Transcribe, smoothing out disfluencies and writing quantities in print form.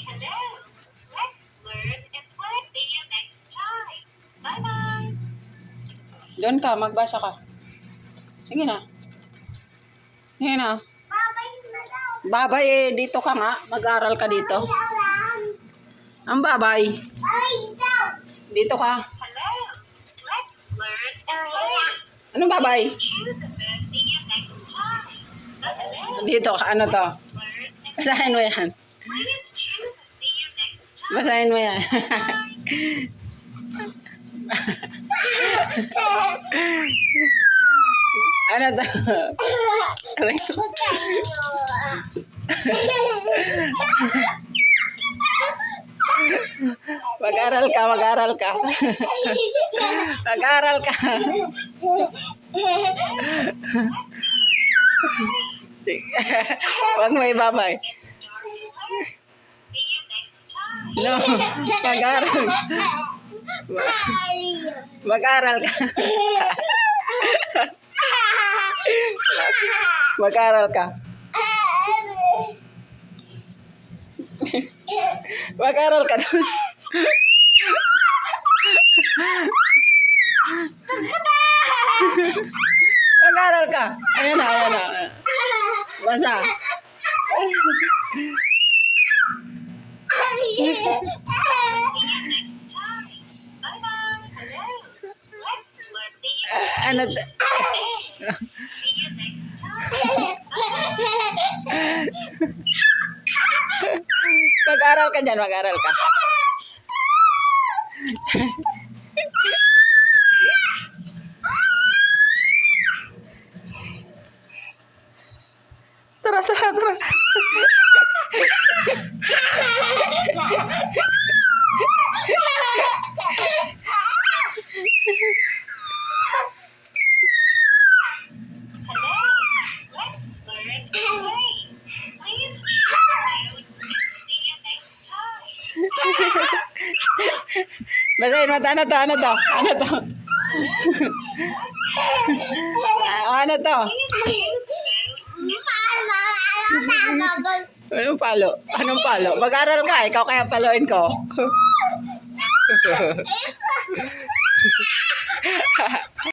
Hello. Let's learn and play. See you next time. Bye-bye. Doon ka, magbasa ka. Sige na. Sige na. Babay eh, dito ka nga. Mag-aral ka dito. Ang babay. Dito ka. Hello. Let's learn and play. Anong babay? Choose the best. See you next time. Hello. Dito ka, ano to? Learn and Basahin mo yan. please choose the see you next time. Basahin mo yan. Ano to? Mag-aral ka, mag-aral ka. Mag-aral ka. Sige. Huwag mo ibabay. See you next time. No, mag-aral. Mag-aral ka. Mag-aral ka. Mag-aral ka doon. Mag-aral ka. Ayan na, ayan na. Basa. Bye-bye. Hello. Let's learn. See you Ano? See you next time. Mag-aral ka dyan, mag-aral ka. Tara, tara, tara. Hello. Let's learn and play. Please choose see you next time. Basahin mo, ano to, ano to? Ano to? Ano to? Anong palo? Anong palo? Mag-aral ka, ikaw kaya paloin ko.